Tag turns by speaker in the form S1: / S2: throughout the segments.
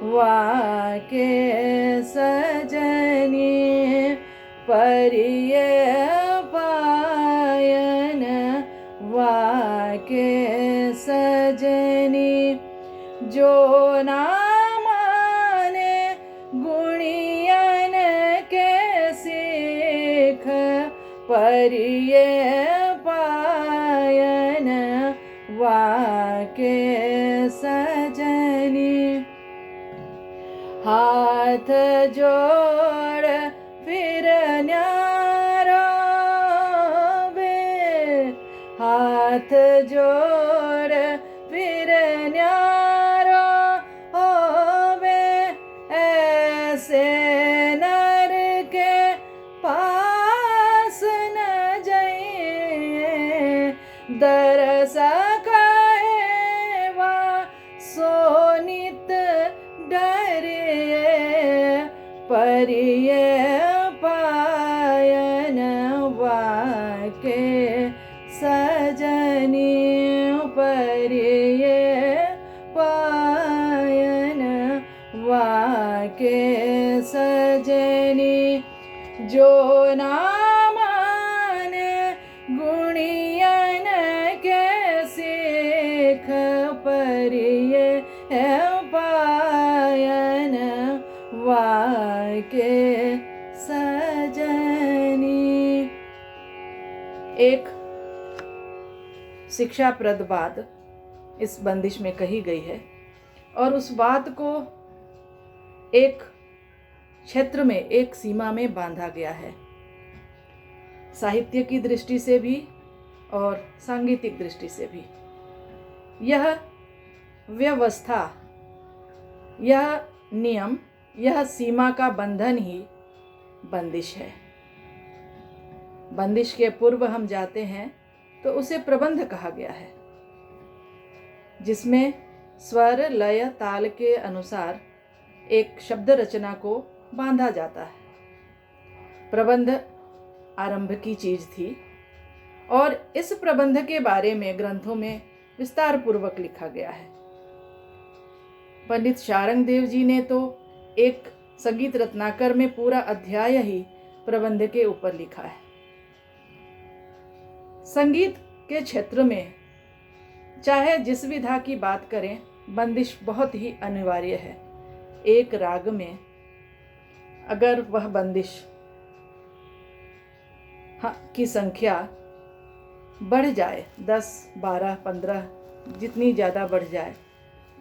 S1: वाके सजनी परिय पायन वाके सजनी जो ना माने गुणियन के सीख परिय पायन वाके सजनी हाथ जोड़ फिर न्यारो वे हाथ जोड़ फिर न्यारो होवे ऐसे नर के पास न जाइए दरस कहेवा सोनित डरिए परिय पायन वाके सजनी परिय पायन वाके सजनी जो ना माने गुणियन के सीख परिय पायन वाके सजनी। एक शिक्षाप्रद बात इस बंदिश में कही गई है और उस बात को एक क्षेत्र में, एक सीमा में बांधा गया है, साहित्य की दृष्टि से भी और सांगीतिक दृष्टि से भी। यह व्यवस्था, यह नियम, यह सीमा का बंधन ही बंदिश है। बंदिश के पूर्व हम जाते हैं तो उसे प्रबंध कहा गया है, जिसमें स्वर, लय, ताल के अनुसार एक शब्द रचना को बांधा जाता है। प्रबंध आरंभ की चीज थी और इस प्रबंध के बारे में ग्रंथों में विस्तार पूर्वक लिखा गया है। पंडित शारंग देव जी ने तो एक संगीत रत्नाकर में पूरा अध्याय ही प्रबंध के ऊपर लिखा है। संगीत के क्षेत्र में चाहे जिस विधा की बात करें, बंदिश बहुत ही अनिवार्य है। एक राग में अगर वह बंदिश की संख्या बढ़ जाए, 10, 12, 15 जितनी ज़्यादा बढ़ जाए,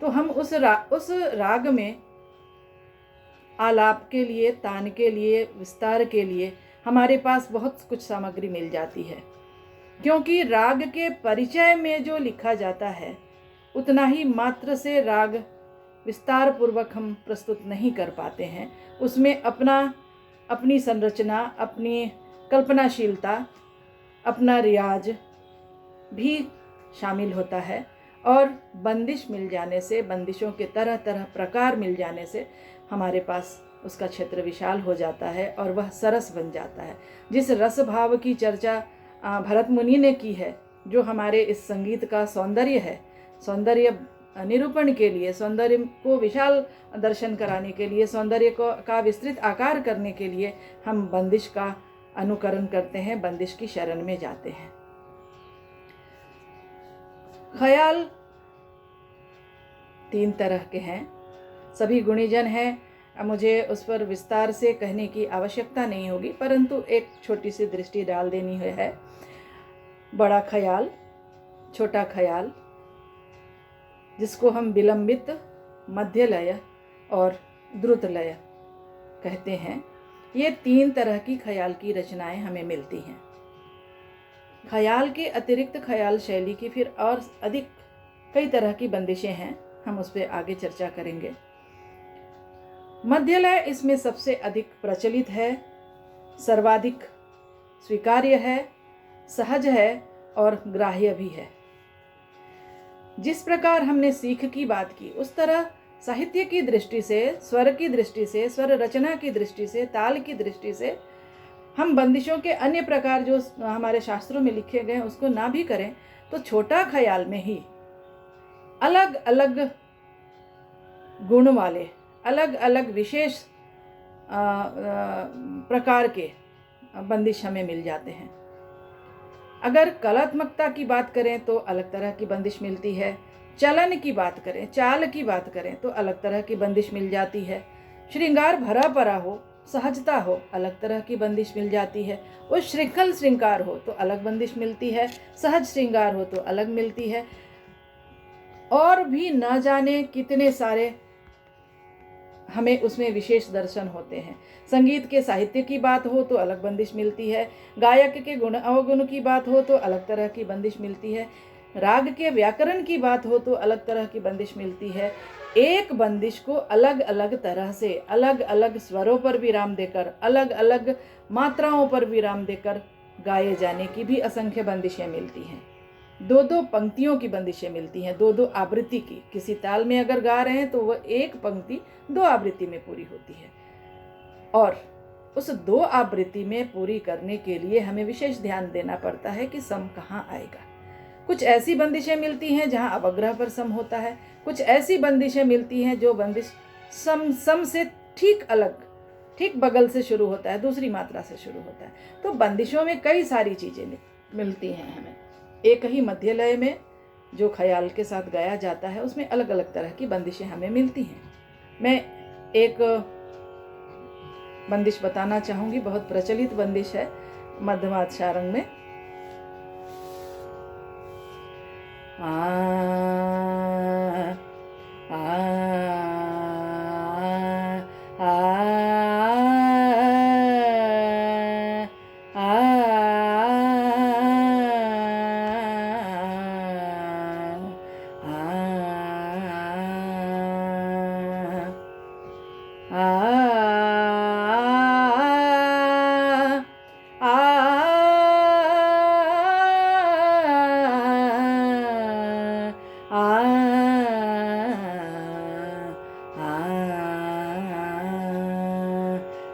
S1: तो हम उस राग में आलाप के लिए, तान के लिए, विस्तार के लिए हमारे पास बहुत कुछ सामग्री मिल जाती है। क्योंकि राग के परिचय में जो लिखा जाता है उतना ही मात्र से राग विस्तार पूर्वक हम प्रस्तुत नहीं कर पाते हैं। उसमें अपनी संरचना, अपनी कल्पनाशीलता, अपना रियाज भी शामिल होता है। और बंदिश मिल जाने से, बंदिशों के तरह तरह प्रकार मिल जाने से हमारे पास उसका क्षेत्र विशाल हो जाता है और वह सरस बन जाता है। जिस रस भाव की चर्चा भरत मुनि ने की है, जो हमारे इस संगीत का सौंदर्य है, सौंदर्य निरूपण के लिए, सौंदर्य को विशाल दर्शन कराने के लिए, सौंदर्य का विस्तृत आकार करने के लिए हम बंदिश का अनुकरण करते हैं, बंदिश की शरण में जाते हैं। ख्याल 3 तरह के हैं, सभी गुणीजन हैं। मुझे उस पर विस्तार से कहने की आवश्यकता नहीं होगी, परंतु एक छोटी सी दृष्टि डाल देनी है। बड़ा ख्याल, छोटा ख्याल, जिसको हम विलंबित, मध्य लय और द्रुत लय कहते हैं, ये 3 तरह की ख्याल की रचनाएं हमें मिलती हैं। ख्याल के अतिरिक्त ख्याल शैली की फिर और अधिक कई तरह की बंदिशें हैं, हम उस पर आगे चर्चा करेंगे। मध्य लय इसमें सबसे अधिक प्रचलित है, सर्वाधिक स्वीकार्य है, सहज है और ग्राह्य भी है। जिस प्रकार हमने सीख की बात की, उस तरह साहित्य की दृष्टि से, स्वर की दृष्टि से, स्वर रचना की दृष्टि से, ताल की दृष्टि से हम बंदिशों के अन्य प्रकार जो हमारे शास्त्रों में लिखे गए हैं उसको ना भी करें तो छोटा ख्याल में ही अलग अलग गुण वाले, अलग अलग विशेष प्रकार के बंदिश हमें मिल जाते हैं। अगर कलात्मकता की बात करें तो अलग तरह की बंदिश मिलती है। चलन की बात करें, चाल की बात करें तो अलग तरह की बंदिश मिल जाती है। श्रृंगार भरा परा हो, सहजता हो, अलग तरह की बंदिश मिल जाती है। उस श्रृंखल श्रृंगार हो तो अलग बंदिश मिलती है, सहज श्रृंगार हो तो अलग मिलती है। और भी न जाने कितने सारे हमें उसमें विशेष दर्शन होते हैं। संगीत के साहित्य की बात हो तो अलग बंदिश मिलती है। गायक के गुण अवगुण की बात हो तो अलग तरह की बंदिश मिलती है। राग के व्याकरण की बात हो तो अलग तरह की बंदिश मिलती है। एक बंदिश को अलग अलग तरह से, अलग अलग स्वरों पर विराम देकर, अलग अलग मात्राओं पर विराम देकर गाए जाने की भी असंख्य बंदिशें मिलती हैं। दो दो पंक्तियों की बंदिशें मिलती हैं, दो दो आवृत्ति की। किसी ताल में अगर गा रहे हैं तो वह एक पंक्ति दो आवृत्ति में पूरी होती है, और उस दो आवृत्ति में पूरी करने के लिए हमें विशेष ध्यान देना पड़ता है कि सम कहाँ आएगा। कुछ ऐसी बंदिशें मिलती हैं जहाँ अवग्रह पर सम होता है, कुछ ऐसी बंदिशें मिलती हैं जो बंदिश सम से ठीक अलग, ठीक बगल से शुरू होता है, दूसरी मात्रा से शुरू होता है। तो बंदिशों में कई सारी चीज़ें मिलती हैं हमें। एक ही मध्य लय में जो ख्याल के साथ गाया जाता है उसमें अलग अलग तरह की बंदिशें हमें मिलती हैं। मैं एक बंदिश बताना चाहूँगी, बहुत प्रचलित बंदिश है मध्यमाद सारंग में।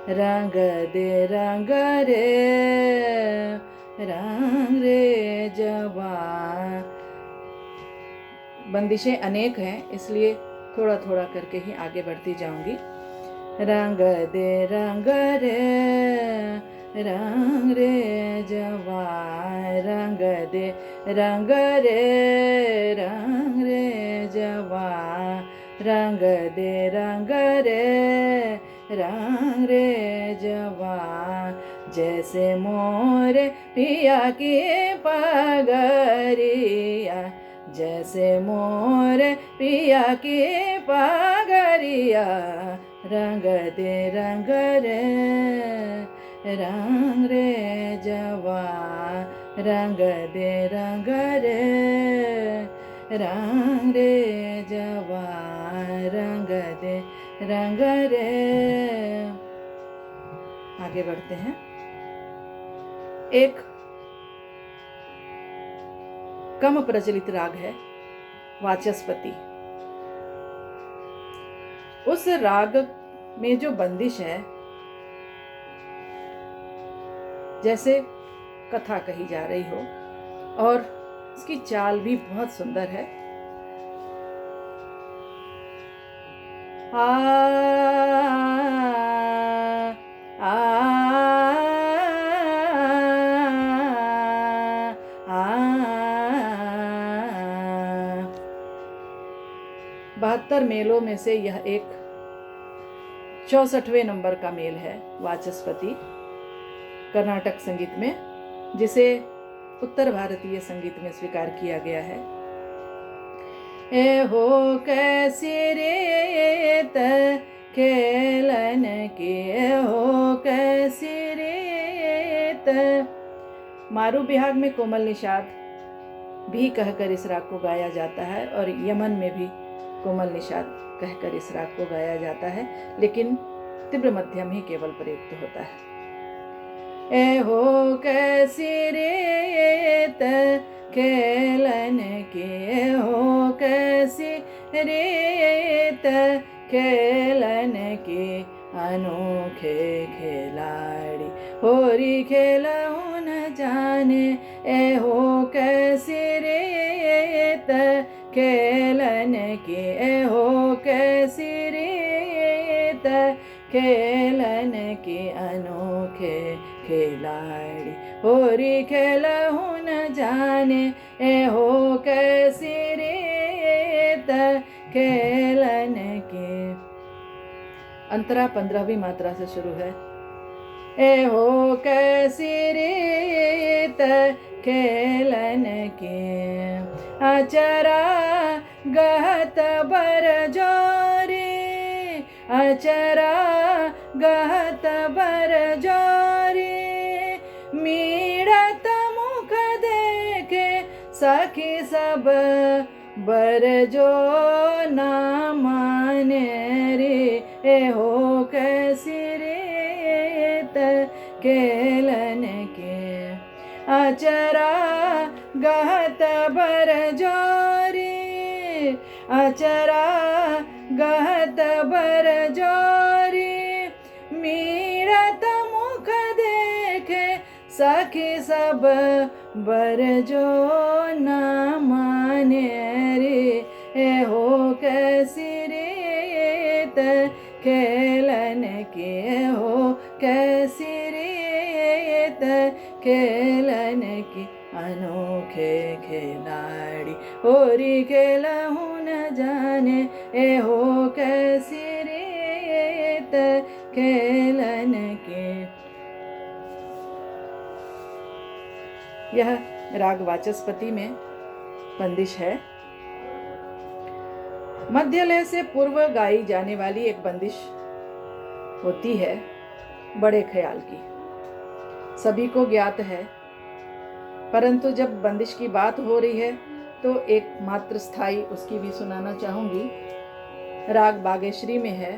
S1: रंग दे रंग रे जवान। बंदिशें अनेक हैं, इसलिए थोड़ा थोड़ा करके ही आगे बढ़ती जाऊंगी। रंग दे रंग रे जवान, रंग दे रंग रे जवान, रंग दे रंग रे जवान। जैसे मोर पिया की पगरिया, जैसे मोर पिया की पगरिया, रंग दे रंग रे जवान, रंग दे रंग रे जवान, रंग दे रंग रे। आगे बढ़ते हैं। एक कम प्रचलित राग है वाचस्पति। उस राग में जो बंदिश है, जैसे कथा कही जा रही हो, और इसकी चाल भी बहुत सुंदर है। बहत्तर मेलों में से यह एक 64वें नंबर का मेल है वाचस्पति कर्नाटक संगीत में, जिसे उत्तर भारतीय संगीत में स्वीकार किया गया है। ए हो कैसी रेत खेलन की, हो कैसी रेत। मारू बिहाग में कोमल निषाद भी कहकर इस राग को गाया जाता है, और यमन में भी कोमल निषाद कहकर इस राग को गाया जाता है, लेकिन तीव्र मध्यम ही केवल प्रयुक्त होता है। ए हो कैसी रेत खेलन के, हो कैसी रेत खेलन के, अनोखे खिलाड़ी होरी खेलहु न जाने। ए हो कैसी रेत खेलन के, ए हो कैसी रेत खेलन की अनोखे खिलाड़ी होरी खेलहु न जाने ए हो कैसी रीत खेलन की। अंतरा 15वीं मात्रा से शुरू है। ए हो कैसी रीत खेलन की अचरा गहत बर जोरी अचरा गहत बर जोरी मीड़त मुख देखे सखी सब बर जो ना माने रे ए हो कैसी रीत खेलन के अचरा गहत बर जोरी अचरा गहत बर जोरी मीड़त मुख देखे सखी सब बर जो ना माने रे ए हो कैसी रीत खेलन के हो कैसी रीत खेलन की अनोखे खिलाड़ी होरी खेलहु न जाने ए हो कैसी रीत खेलन के। यह राग वाचस्पति में बंदिश है। मध्यलय से पूर्व गाई जाने वाली एक बंदिश होती है बड़े ख्याल की, सभी को ज्ञात है, परंतु जब बंदिश की बात हो रही है तो एक मात्र स्थाई उसकी भी सुनाना चाहूंगी। राग बागेश्वरी में है।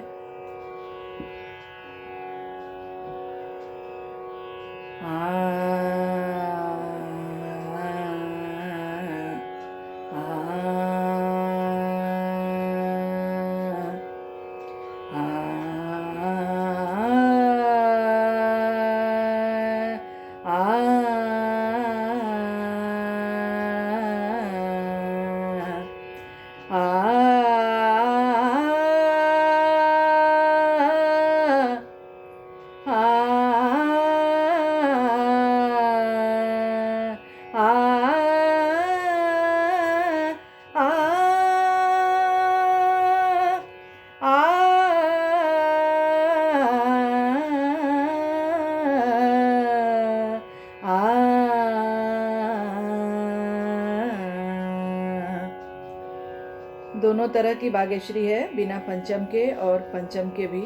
S1: दोनों तरह की बागेश्वरी है, बिना पंचम के और पंचम के भी।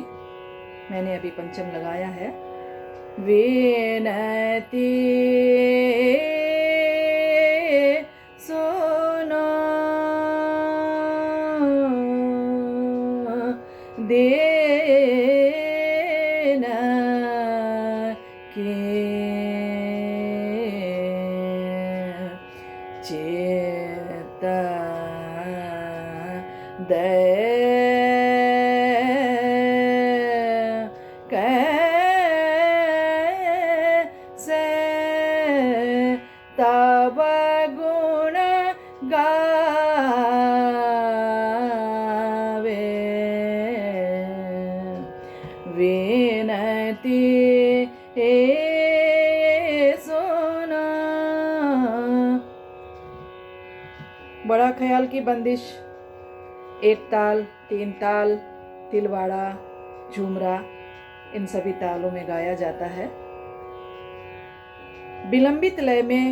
S1: मैंने अभी पंचम लगाया है। विनती सुनो देना के चेता कैसे तब गुण गावे विनती सुनो। बड़ा ख्याल की बंदिश एक ताल, तीन ताल, तिलवाड़ा, झूमरा, इन सभी तालों में गाया जाता है। विलंबित लय में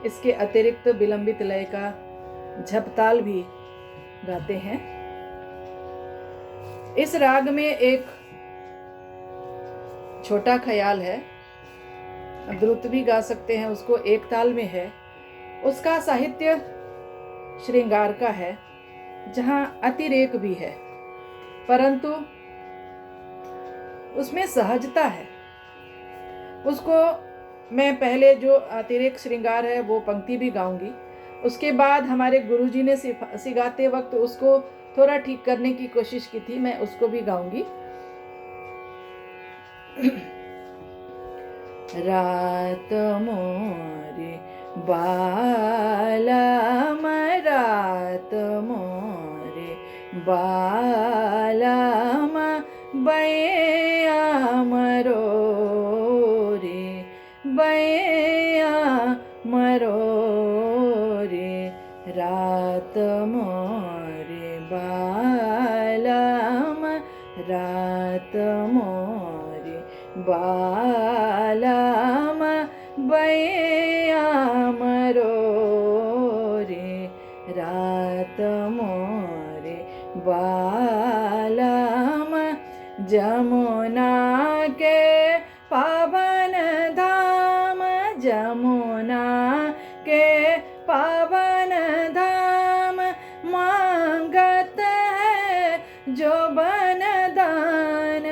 S1: इसके अतिरिक्त विलंबित लय का झपताल भी गाते हैं। इस राग में एक छोटा ख्याल है, द्रुत भी गा सकते हैं, उसको एक ताल में है। उसका साहित्य श्रृंगार का है, जहां अतिरेक भी है, परंतु उसमें सहजता है। उसको मैं पहले जो अतिरेक श्रृंगार है वो पंक्ति भी गाऊंगी, उसके बाद हमारे गुरुजी ने सिखाते वक्त उसको थोड़ा ठीक करने की कोशिश की थी, मैं उसको भी गाऊंगी। रात मोरे बालम रात मोरे बालम बैया मरो रे, बैया मरो रे, रात मोरे बालम, रात मोरे बालम, बैया मरो रे, रात मोरे बालम, जमुना के पावन धाम, जमुना के पावन धाम, मांगत है जो बनदान,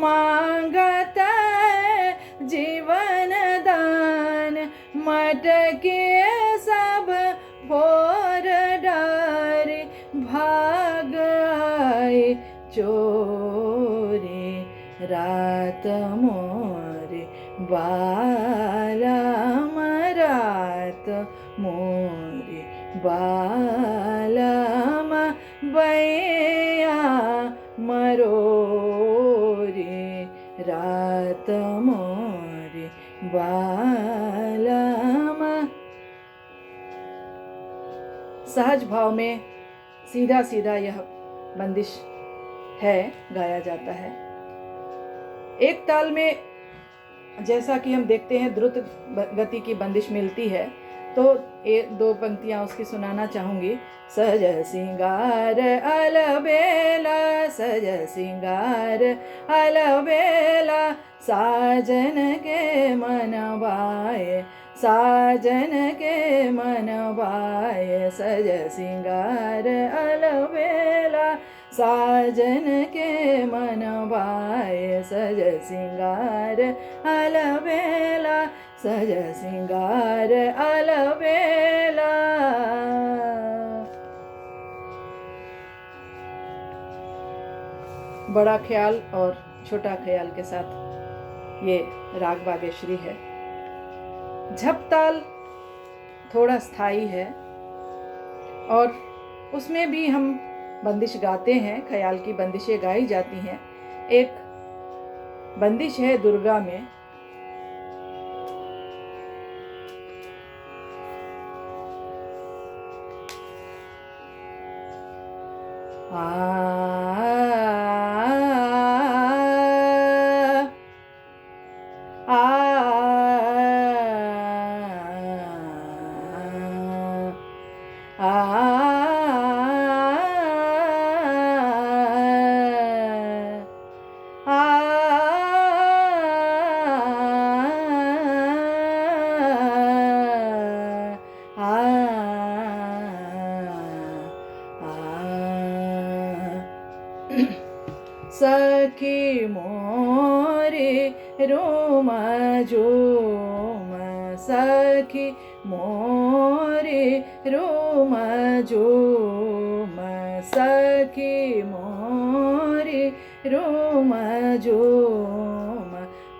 S1: मांगत है जीवन दान, मटके सब फोर डारे, भाग आए चोरे, रात मोरे बालम, रात मोरे बालम, बैया मरो रे, रात मोरे बालम। सहज भाव में सीधा सीधा यह बंदिश है, गाया जाता है। एक ताल में जैसा कि हम देखते हैं द्रुत गति की बंदिश मिलती है, तो दो पंक्तियां उसकी सुनाना चाहूंगी। सज सिंगार अलबेला, सज सिंगार अलबेला, साजन के मन भाए, साजन के मन भाए, सज सिंगार अलबेला, साजन के मन भाए, सज सिंगार अलबेला, सज सिंगार अलबेला। बड़ा ख्याल और छोटा ख्याल के साथ ये राग बागेश्वरी है। झपताल थोड़ा स्थाई है और उसमें भी हम बंदिश गाते हैं, ख्याल की बंदिशें गाई जाती हैं। एक बंदिश है दुर्गा में, सखी मोरे रोम झूम, सखी मोरे रोम झूम, सखी मोरे रोम झूम,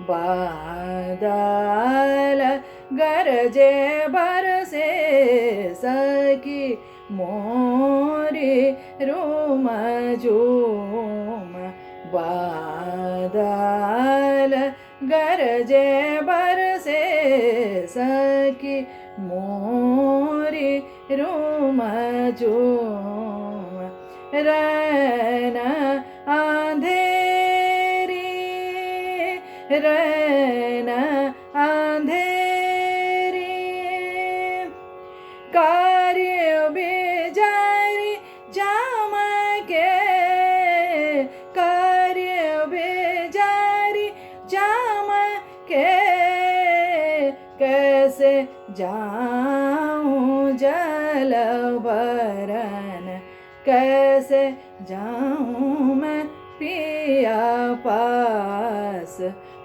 S1: बादल गरजे बरसे, सखी मोरे रोम झूम, बादल गरजे बरसे, सखी मोरे रोम झूम, रैन आंधेरी, रैन आंधेरी, कार्य बेजारी जाम के, कार्य बेजारी जाम के, कैसे जाऊं जल भरन, कैसे जाऊं मैं पिया पास,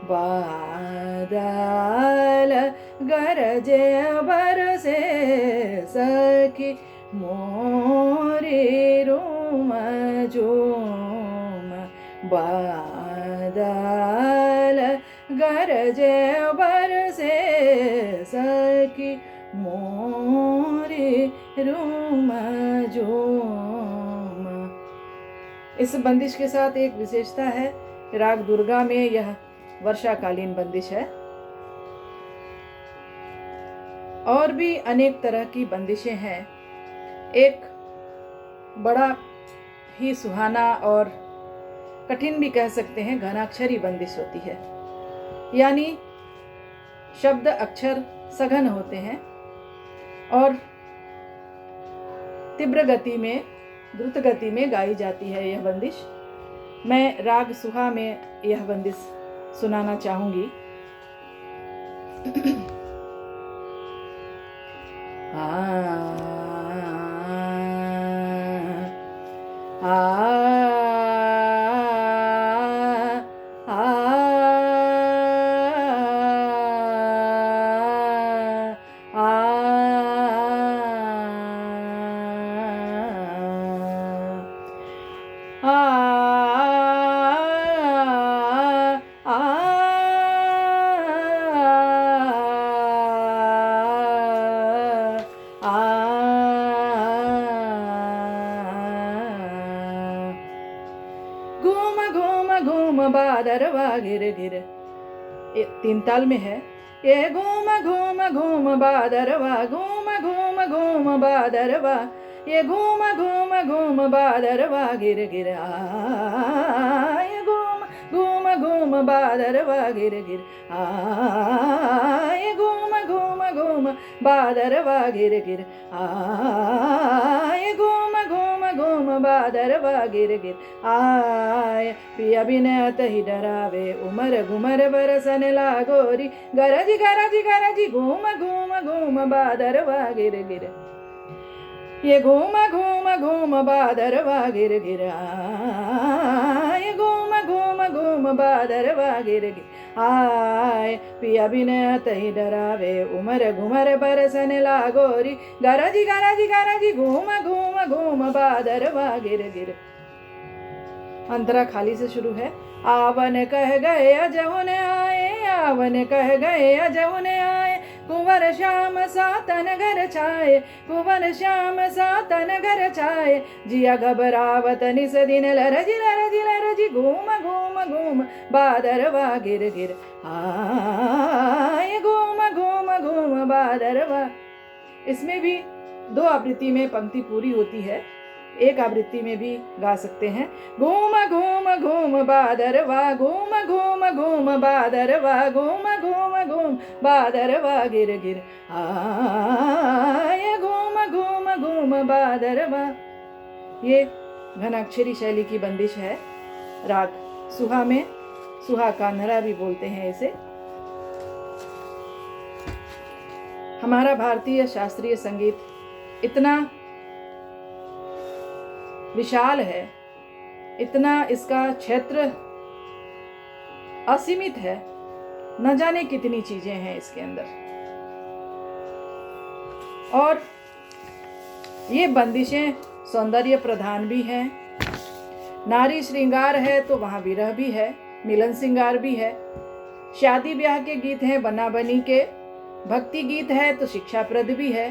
S1: बादल गरजे बरसे, सखी मोरे रोम झूम, बादल गरजे बरसे, सखी मोरे रोम झूम। इस बंदिश के साथ एक विशेषता है, राग दुर्गा में यह वर्षाकालीन बंदिश है। और भी अनेक तरह की बंदिशें हैं। एक बड़ा ही सुहाना और कठिन भी कह सकते हैं घनाक्षरी बंदिश होती है, यानी शब्द अक्षर सघन होते हैं और तीव्र गति में, द्रुत गति में गाई जाती है यह बंदिश। मैं राग सुहा में यह बंदिश सुनाना चाहूंगी। घूम घूम घूम बादरवा गिर गिर, ये 3 ताल में है। ये घूम घूम घूम बादरवा, घूम घूम घूम बादरवा, ये घूम घूम घूम बादरवा गिर गिर, ये घूम घूम घूम बादरवा गिर गिर, ये घूम घूम घूम बादरवा गिर गिर, ये घूम घूम घूम बादरवा गिर गिर, आय पिया बिन तही डरावे, उमर घुमर बरसन लागोरी, गरजी गरजी गरजी घूम घूम घूम बादरवा गिर गिर, ये घूम घूम घूम बादरवा गिर गिर, ये घूम घूम घूम बादरवा गिर गिर, आय पिया बिन तही डरावे, उमर घुमर बरसन लागोरी, गरजी गरजी गरजी घूम घूम घूम बादरवा गिर गिर। अंतरा खाली से शुरू है। आवन कह गए अजहुन आए, आवन कह गए अजहुन आए, कुंवर श्याम सातन घर छाए, कुंवर श्याम सातन घर छाए, जिया घबरावत निस दिन लरजी लरजी लरजी, घूम घूम घूम बादरवा गिर गिर, आए घूम घूम घूम बादरवा। इसमें भी 2 आवृत्ति में पंक्ति पूरी होती है, एक आवृत्ति में भी गा सकते हैं। घूम घूम घूम बादरवा, घूम घूम घूम बादरवा, घूम घूम घूम बादरवा गिर गिर, आए घूम घूम घूम बादरवा। ये घनाक्षरी शैली की बंदिश है राग सुहा में। सुहा कान्हरा भी बोलते हैं इसे। हमारा भारतीय शास्त्रीय संगीत इतना विशाल है, इतना इसका क्षेत्र असीमित है, न जाने कितनी चीजें हैं इसके अंदर। और ये बंदिशें सौंदर्य प्रधान भी हैं। नारी श्रृंगार है तो वहाँ विरह भी है, मिलन श्रृंगार भी है। शादी ब्याह के गीत हैं, बना बनी के। भक्ति गीत है तो शिक्षाप्रद भी है।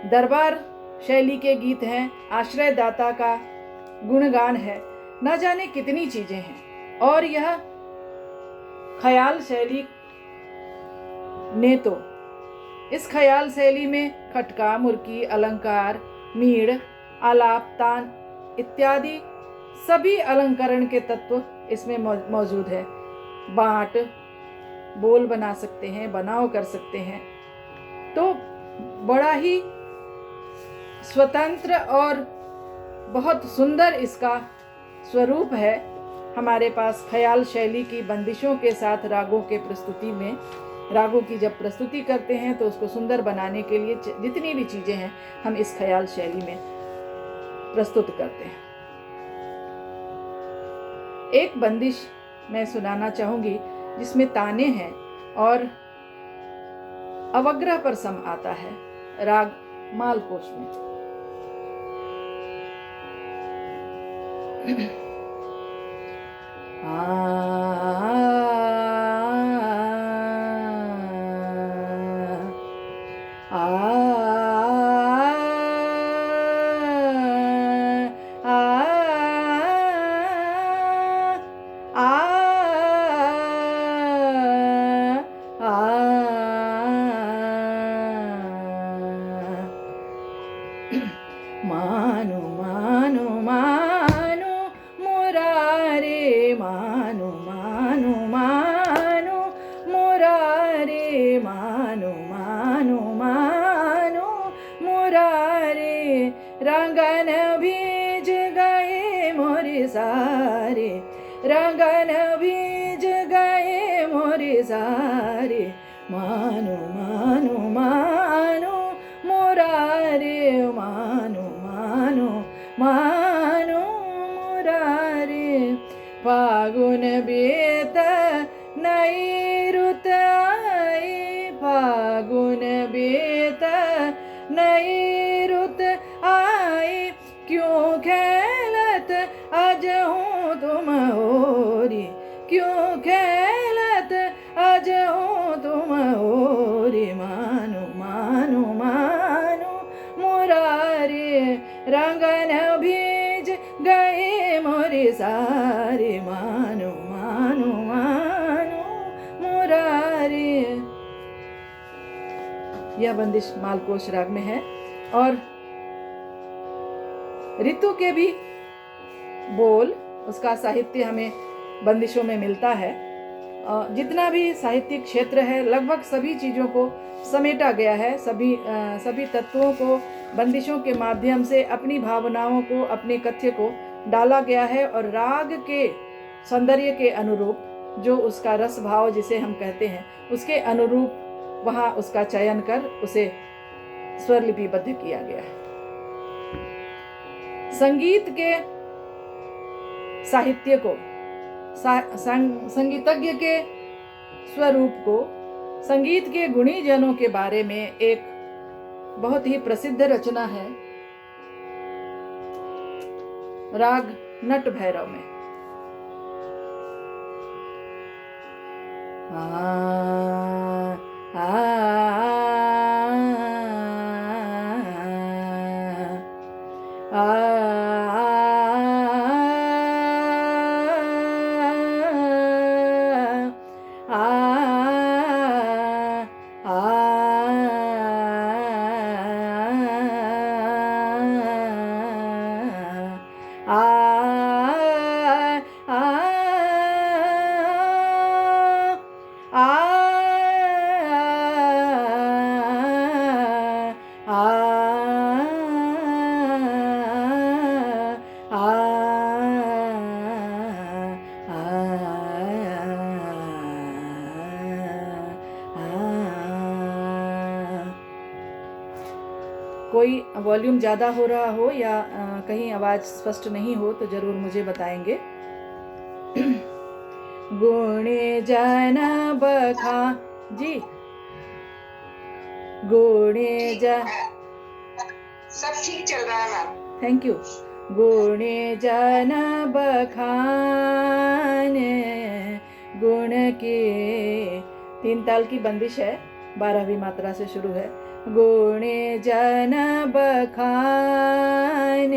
S1: दरबार शैली के गीत हैं, आश्रयदाता का गुणगान है। न जाने कितनी चीजें हैं। और यह ख्याल शैली ने तो इस ख्याल शैली में खटका, मुर्की, अलंकार, मीड़, आलाप, तान इत्यादि सभी अलंकरण के तत्व इसमें मौजूद है। बाँट, बोल बना सकते हैं, बनाव कर सकते हैं। तो बड़ा ही स्वतंत्र और बहुत सुंदर इसका स्वरूप है। हमारे पास ख्याल शैली की बंदिशों के साथ रागों के प्रस्तुति में, रागों की जब प्रस्तुति करते हैं तो उसको सुंदर बनाने के लिए जितनी भी चीजें हैं हम इस ख्याल शैली में प्रस्तुत करते हैं। एक बंदिश मैं सुनाना चाहूंगी जिसमें ताने हैं और अवग्रह पर सम आता है, राग मालकोश में। आ रंगन बीज गए मोरे सारे, मानो मानो मानो मुरारे, मानो मानो मानो मुरारे। फागुन बीत नई रुत आई, फागुन बीत नई रुत आई, क्यों खेलत अज हूँ तुम होरी, क्यों खेलत अज हूँ तुम होरी, मानो मानो मानो मुरारी, रंगन भीज गए मोरे सारे, मानो मानो मानो मुरारी। यह बंदिश मालकोश राग में है। और ऋतु के भी बोल, उसका साहित्य हमें बंदिशों में मिलता है। जितना भी साहित्यिक क्षेत्र है लगभग सभी चीज़ों को समेटा गया है, सभी तत्वों को बंदिशों के माध्यम से अपनी भावनाओं को, अपने कथ्य को डाला गया है। और राग के सौंदर्य के अनुरूप, जो उसका रस भाव जिसे हम कहते हैं, उसके अनुरूप वहाँ उसका चयन कर उसे स्वर लिपिबद्ध किया गया है। संगीत के साहित्य को, संगीतज्ञ के स्वरूप को, संगीत के गुणी जनों के बारे में एक बहुत ही प्रसिद्ध रचना है राग नट भैरव में। कोई वॉल्यूम ज़्यादा हो रहा हो या कहीं आवाज़ स्पष्ट नहीं हो तो ज़रूर मुझे बताएंगे। गुणे जन बखा जी, गुणे जन,
S2: सब ठीक चल रहा है मैम,
S1: थैंक यू। गुणे जन बखान, गुण के 3 ताल की बंदिश है, 12वीं मात्रा से शुरू है। गुणे जन बखान,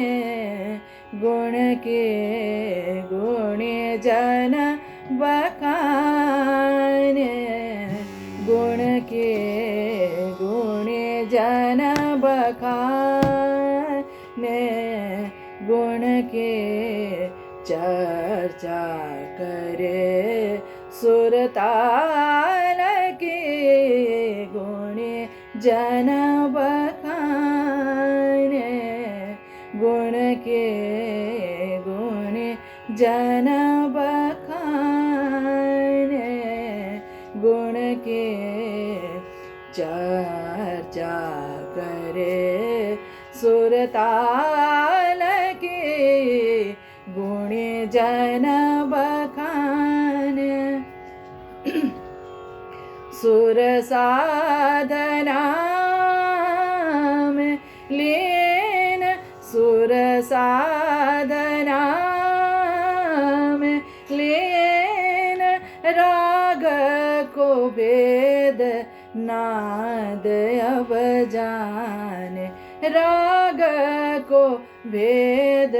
S1: गुण के, गुणे जन बखान, गुण के, गुणे जन बखान, गुण के चर्चा करे सुरताल के, गुणे जन बखान, गुण के, गुण जन बखान, गुण के चर्चा करे सुरताल के, गुणे जन बखान। सुर साधना में लीन, सुर साधना में लीन, राग को भेद नाद अब जाने, राग को भेद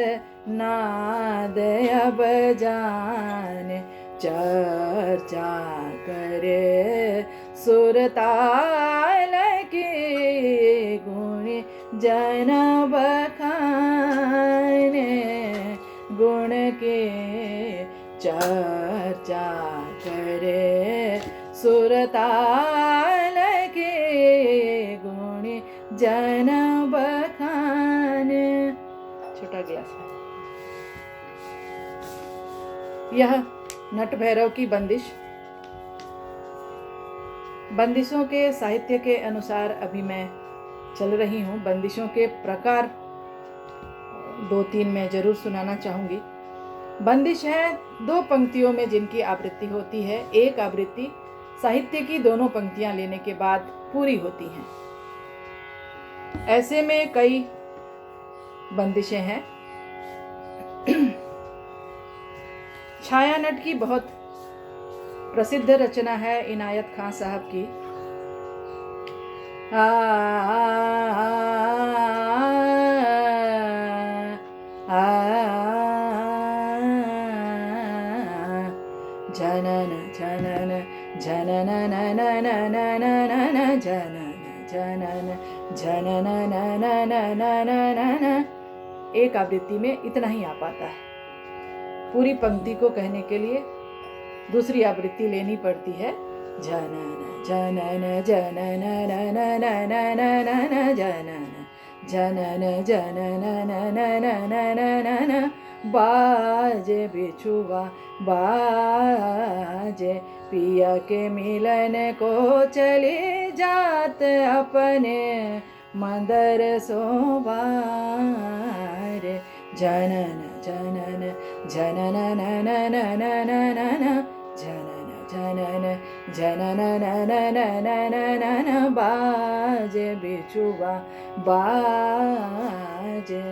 S1: नाद अब जाने, चर्चा करे सुरताल के, गुण जन बखान, गुण के चर्चा करे सुरताल के, गुण जन बखान। छोटा ग्लास है। यह नट भैरव की बंदिश। बंदिशों के साहित्य के अनुसार अभी मैं चल रही हूँ। बंदिशों के प्रकार 2-3 मैं जरूर सुनाना चाहूँगी। बंदिश है 2 पंक्तियों में जिनकी आवृत्ति होती है। एक आवृत्ति साहित्य की दोनों पंक्तियां लेने के बाद पूरी होती हैं। ऐसे में कई बंदिशें हैं। छायानट की बहुत प्रसिद्ध रचना है इनायत खां साहब की। जनन जनन जनन ननन ननन जनन जनन जनन ननन ननन। एक आवृत्ति में इतना ही आ पाता है। पूरी पंक्ति को कहने के लिए दूसरी आवृत्ति लेनी पड़ती है। जनन जनन जनन ननन ननन जनन जनन जनन ननन। बाजे बिछुआ बाजे पिया के मिलन को चली जात अपने मंदर सोबार। जनन जनन जनन ननन ननन जनन जनन जनन ननन बाजे बिछुआ बाजे।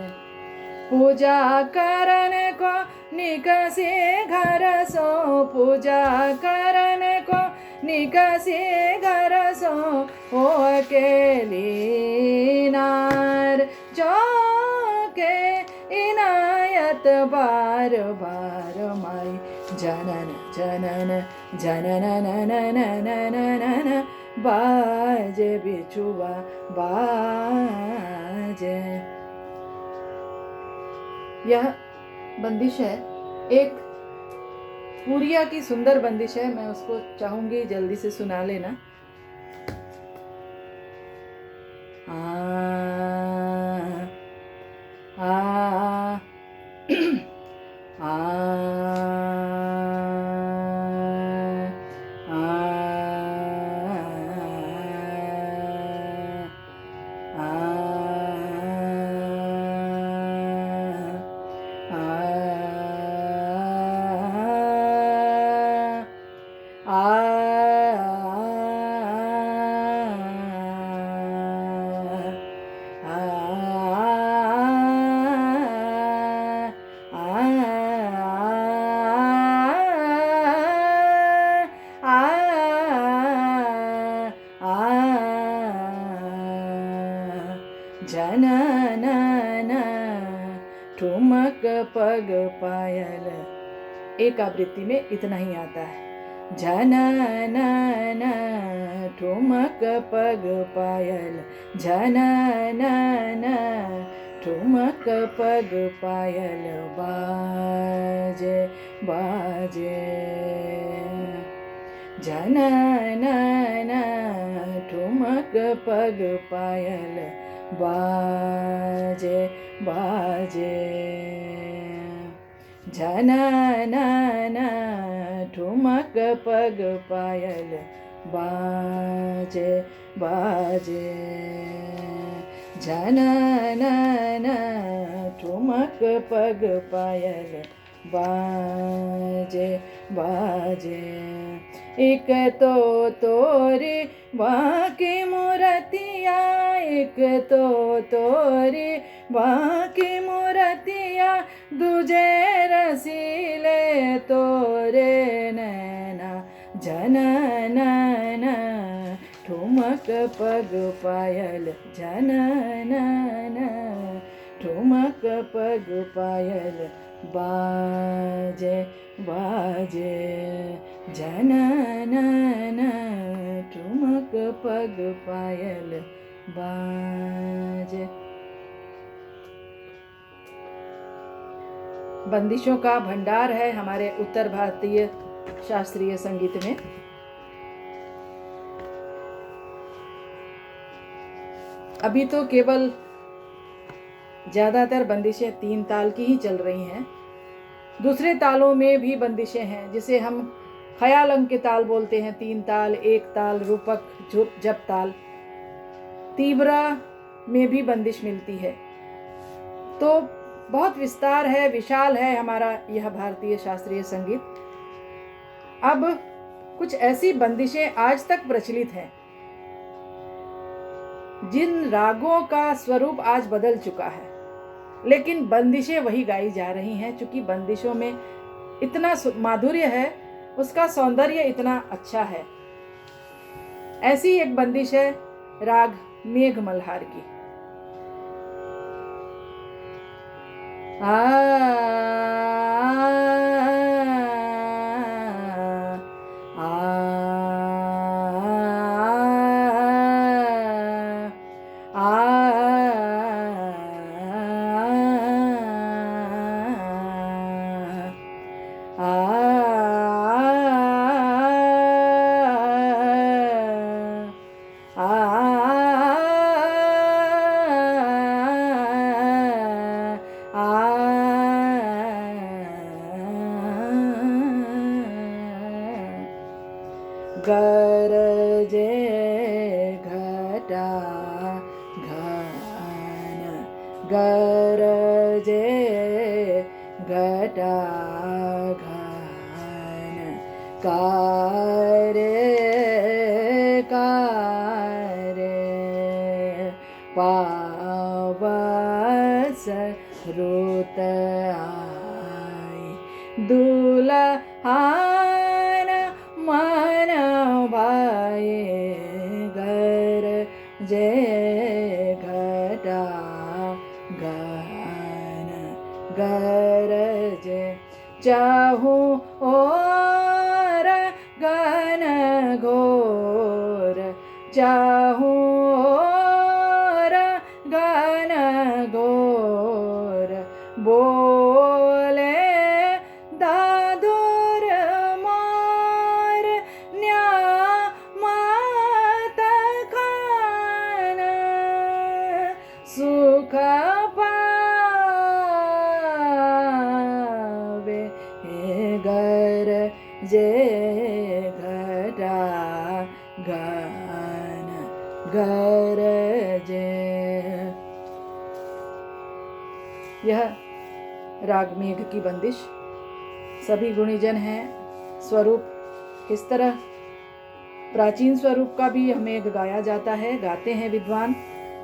S1: पूजा करन को निकसे घर सो पूजा करन को निकसे घर सो हो अकेली नार जो के इनायत बार बार माई। जनन जनन जनन ननन बाजे बिछुआ बाजे। यह बंदिश है, एक पूरिया की सुंदर बंदिश है। मैं उसको चाहूंगी जल्दी से सुना लेना। जनन ठुमक पग पायल। एक आवृत्ति में इतना ही आता है। जनन ठुमक पग पायल जनन ठुमक पग पायल बाजे बाजे। जनन ठुमक पग पायल बाजे बाजे। जनन ठुमक पग पायल बाजे बाजे। जनन ठुमक पग पायल बाजे बाजे। एक तो तोरी बाकी मूर्तिया एक तो तोरी बाकी मूर्तिया दूजे रसीले तोरे नैना। जनन ठुमक पग पायल जनन ठुमक पग पायल बाजे बाजे। जनन ठुमक पग पायल बाजे। बंदिशों का भंडार है हमारे उत्तर भारतीय शास्त्रीय संगीत में। अभी तो केवल ज़्यादातर बंदिशें 3 ताल की ही चल रही हैं, दूसरे तालों में भी बंदिशें हैं, जिसे हम ख्याल अंक के ताल बोलते हैं। 3 ताल, 1 ताल, रूपक, जप ताल। तीव्रा में भी बंदिश मिलती है। तो बहुत विस्तार है, विशाल है हमारा यह भारतीय शास्त्रीय संगीत। अब कुछ ऐसी बंदिशें आज तक प्रचलित हैं जिन रागों का स्वरूप आज बदल चुका है, लेकिन बंदिशें वही गाई जा रही हैं। चूंकि बंदिशों में इतना माधुर्य है, उसका सौंदर्य इतना अच्छा है। ऐसी एक बंदिश है राग मेघ मल्हार की। गरजे घटा घन, गरजे घटा घन, कारे कारे पावस रुत आई, दुल्हान मन भाए, घर जे घटा घन, घर जे चाहूं और घन घोर, चाहूं और घन घोर, बोले दादुर मार न्या मात खान, सुख पावे घर जे घटा घन, घर जे। यह राग मेघ की बंदिश सभी गुणीजन हैं। स्वरूप किस तरह, प्राचीन स्वरूप का भी यह मेघ गाया जाता है, गाते हैं विद्वान।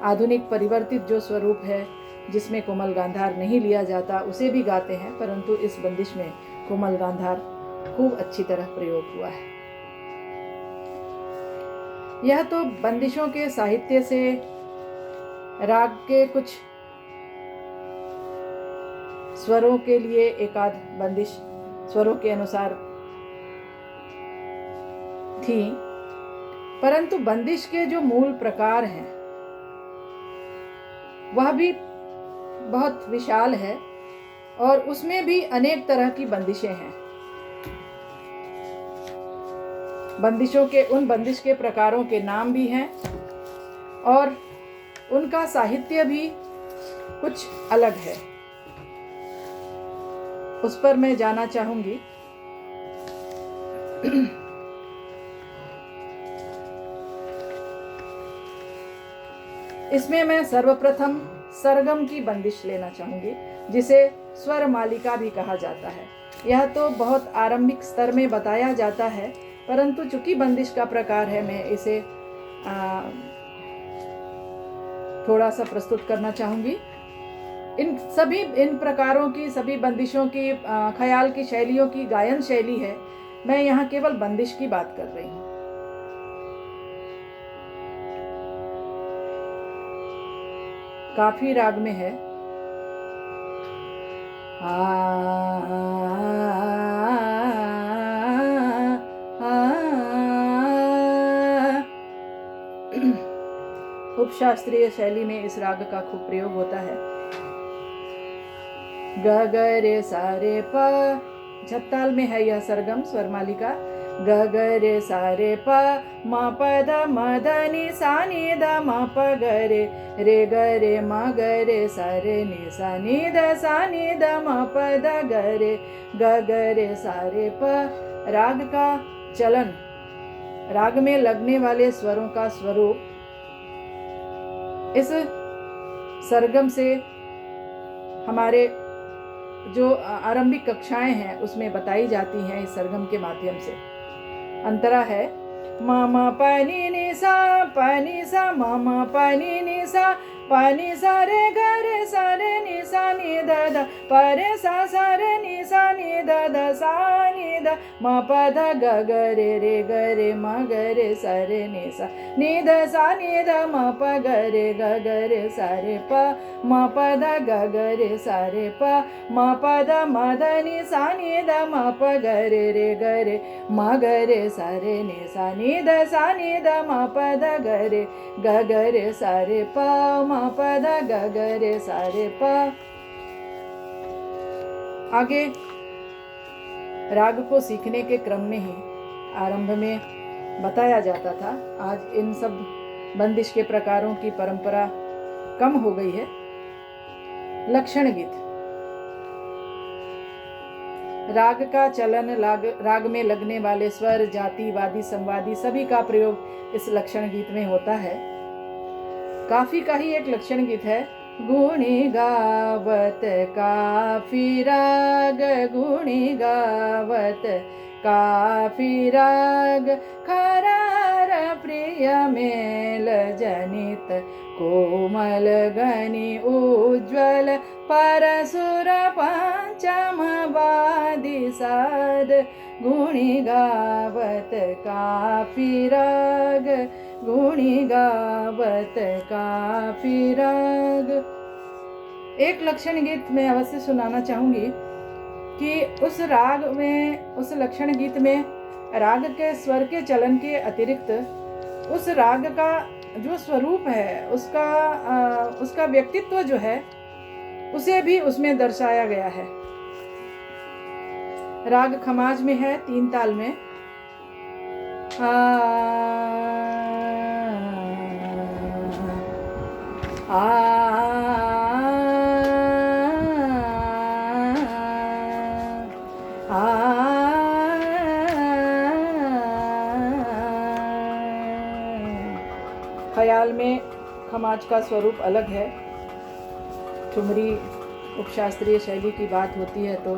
S1: आधुनिक परिवर्तित जो स्वरूप है जिसमें कोमल गांधार नहीं लिया जाता, उसे भी गाते हैं, परंतु इस बंदिश में कोमल गांधार खूब अच्छी तरह प्रयोग हुआ है। यह तो बंदिशों के साहित्य से राग के कुछ स्वरों के लिए एकाध बंदिश स्वरों के अनुसार थी, परंतु बंदिश के जो मूल प्रकार हैं वह भी बहुत विशाल है और उसमें भी अनेक तरह की बंदिशें हैं। बंदिशों के, उन बंदिश के प्रकारों के नाम भी हैं और उनका साहित्य भी कुछ अलग है, उस पर मैं जाना चाहूंगी। इसमें मैं सर्वप्रथम सरगम की बंदिश लेना चाहूंगी, जिसे स्वर मालिका भी कहा जाता है। यह तो बहुत आरंभिक स्तर में बताया जाता है, परंतु चूंकि बंदिश का प्रकार है, मैं इसे थोड़ा सा प्रस्तुत करना चाहूंगी। इन प्रकारों की, सभी बंदिशों की, ख्याल की शैलियों की गायन शैली है। मैं यहाँ केवल बंदिश की बात कर रही हूँ। काफी राग में है। उपशास्त्रीय शैली में इस राग का खूब प्रयोग होता है। ग ग रे सा रे प, छत्ताल में है यह सरगम स्वर मालिका। ग ग रे सा रे प म प ध म ध नि सा नि ध म प ग रे ग रे म ग रे सा रे नि सा नि ध सा नि ध म प ध ग रे सा रे प। राग का चलन, राग में लगने वाले स्वरों का स्वरूप इस सरगम से हमारे जो आरंभिक कक्षाएं हैं उसमें बताई जाती हैं। इस सरगम के माध्यम से अंतरा है म म प नि नि सा प नि सा म म प नि नि सा प नि सा रे ग रे सा रे नि सा नि द ध प रे सा रे नि सा नि द ध सा नि द म प ध ग ग रे ग रे म ग रे सा रे नि द सा नि द म प ग रे सा रे प म प ध ग ग रे सा रे प म प ध म ध नि सा नि द म प ग रे म ग रे सा रे नि द सा नि द म प ध ग रे सा रे प म प ध ग ग रे सा रे प। आगे राग को सीखने के क्रम में ही आरंभ में बताया जाता था। आज इन सब बंदिश के प्रकारों की परंपरा कम हो गई है। लक्षण गीत, राग का चलन, राग में लगने वाले स्वर, जाति, वादी, संवादी सभी का प्रयोग इस लक्षण गीत में होता है। काफी का ही एक लक्षण गीत है। गुणी गावत काफी राग, गुणी गावत काफी राग, खरार प्रिय मेल जनित, कोमल गनि उज्ज्वल परसुर पंचम वादी साध, गुणी गावत काफी राग, गुणी गावत काफी राग। एक लक्षण गीत मैं अवश्य सुनाना चाहूंगी कि उस राग में, उस लक्षण गीत में राग के स्वर के चलन के अतिरिक्त उस राग का जो स्वरूप है, उसका व्यक्तित्व जो है उसे भी उसमें दर्शाया गया है। राग खमाज में है, 3 ताल में। ख्याल में खमाज का स्वरूप अलग है। ठुमरी उपशास्त्रीय शैली की बात होती है तो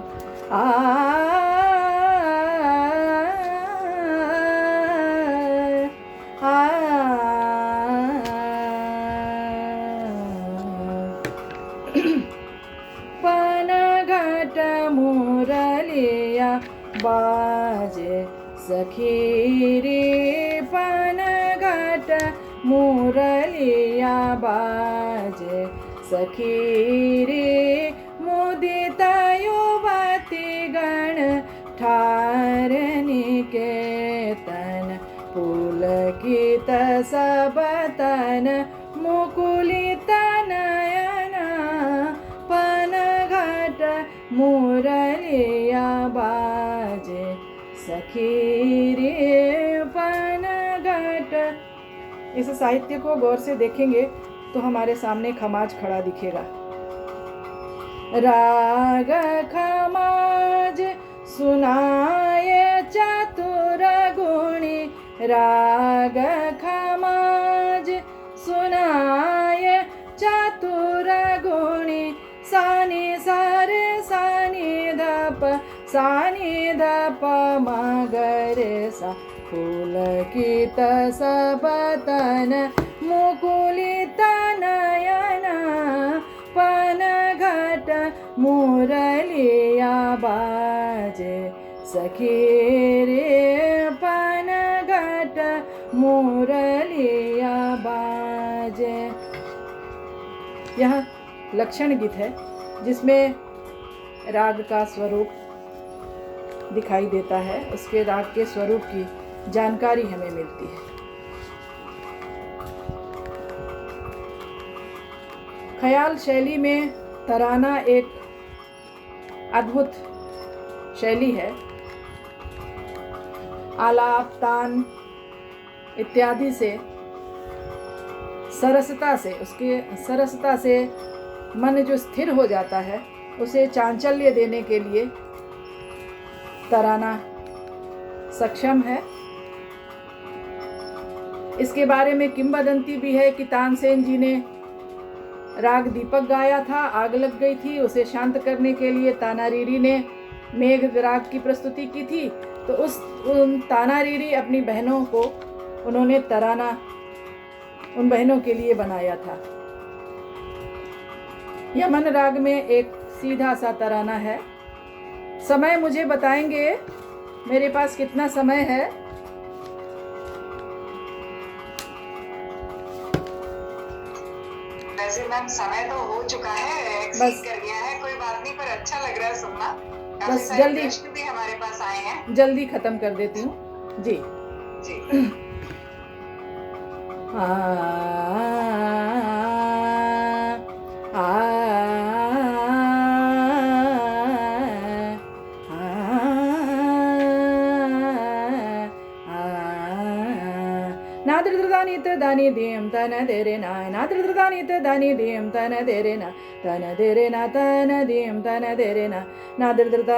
S1: पन घट मुरलिया बाजे सखी रे, पन घट मुरलिया बाजे सखी रे, मुदित युवती गण ठार निकेतन, पुलकित सब तन मुकुलित नयन, पन घट मुरलिया बाजे सखी रे, पन घट। इस साहित्य को गौर से देखेंगे तो हमारे सामने खमाज खड़ा दिखेगा। राग खमाज सुनाए चतुर गुणी, राग खमाज सुनाए चतुर गुणी, सानी सारे सानी धप, सानी धप मगरे सा, पुलकित सब तन मुकुलित नयन, पन घट मुरलिया बाजे सखी रे, पन घट मुरलिया बाजे। यह लक्षण गीत है जिसमें राग का स्वरूप दिखाई देता है, उसके राग के स्वरूप की जानकारी हमें मिलती है। ख्याल शैली में तराना एक अद्भुत शैली है। आलाप, तान इत्यादि से सरसता से, उसके सरसता से मन जो स्थिर हो जाता है, उसे चांचल्य देने के लिए तराना सक्षम है। इसके बारे में किंवदंती भी है कि तानसेन जी ने राग दीपक गाया था, आग लग गई थी, उसे शांत करने के लिए तानारीरी ने मेघ राग की प्रस्तुति की थी। तो उन तानारीरी अपनी बहनों को उन्होंने तराना उन बहनों के लिए बनाया था। यमन राग में एक सीधा सा तराना है। समय मुझे बताएंगे, मेरे पास कितना समय है?
S2: वैसे मैम समय तो हो चुका है, एक्सीड कर गया है, कोई बात नहीं, पर अच्छा लग रहा है सुनना। काफी
S1: बस
S2: सारे
S1: जल्दी
S2: प्रश्न भी हमारे पास आए हैं।
S1: जल्दी खत्म कर देती हूँ जी।
S2: जी
S1: नाद्रदानित दानी देम तन देरे ना, नाद्रदानित दानी देम तन देरे ना, तन देरे ना, तन देम तन देरे ना, नाद्रदा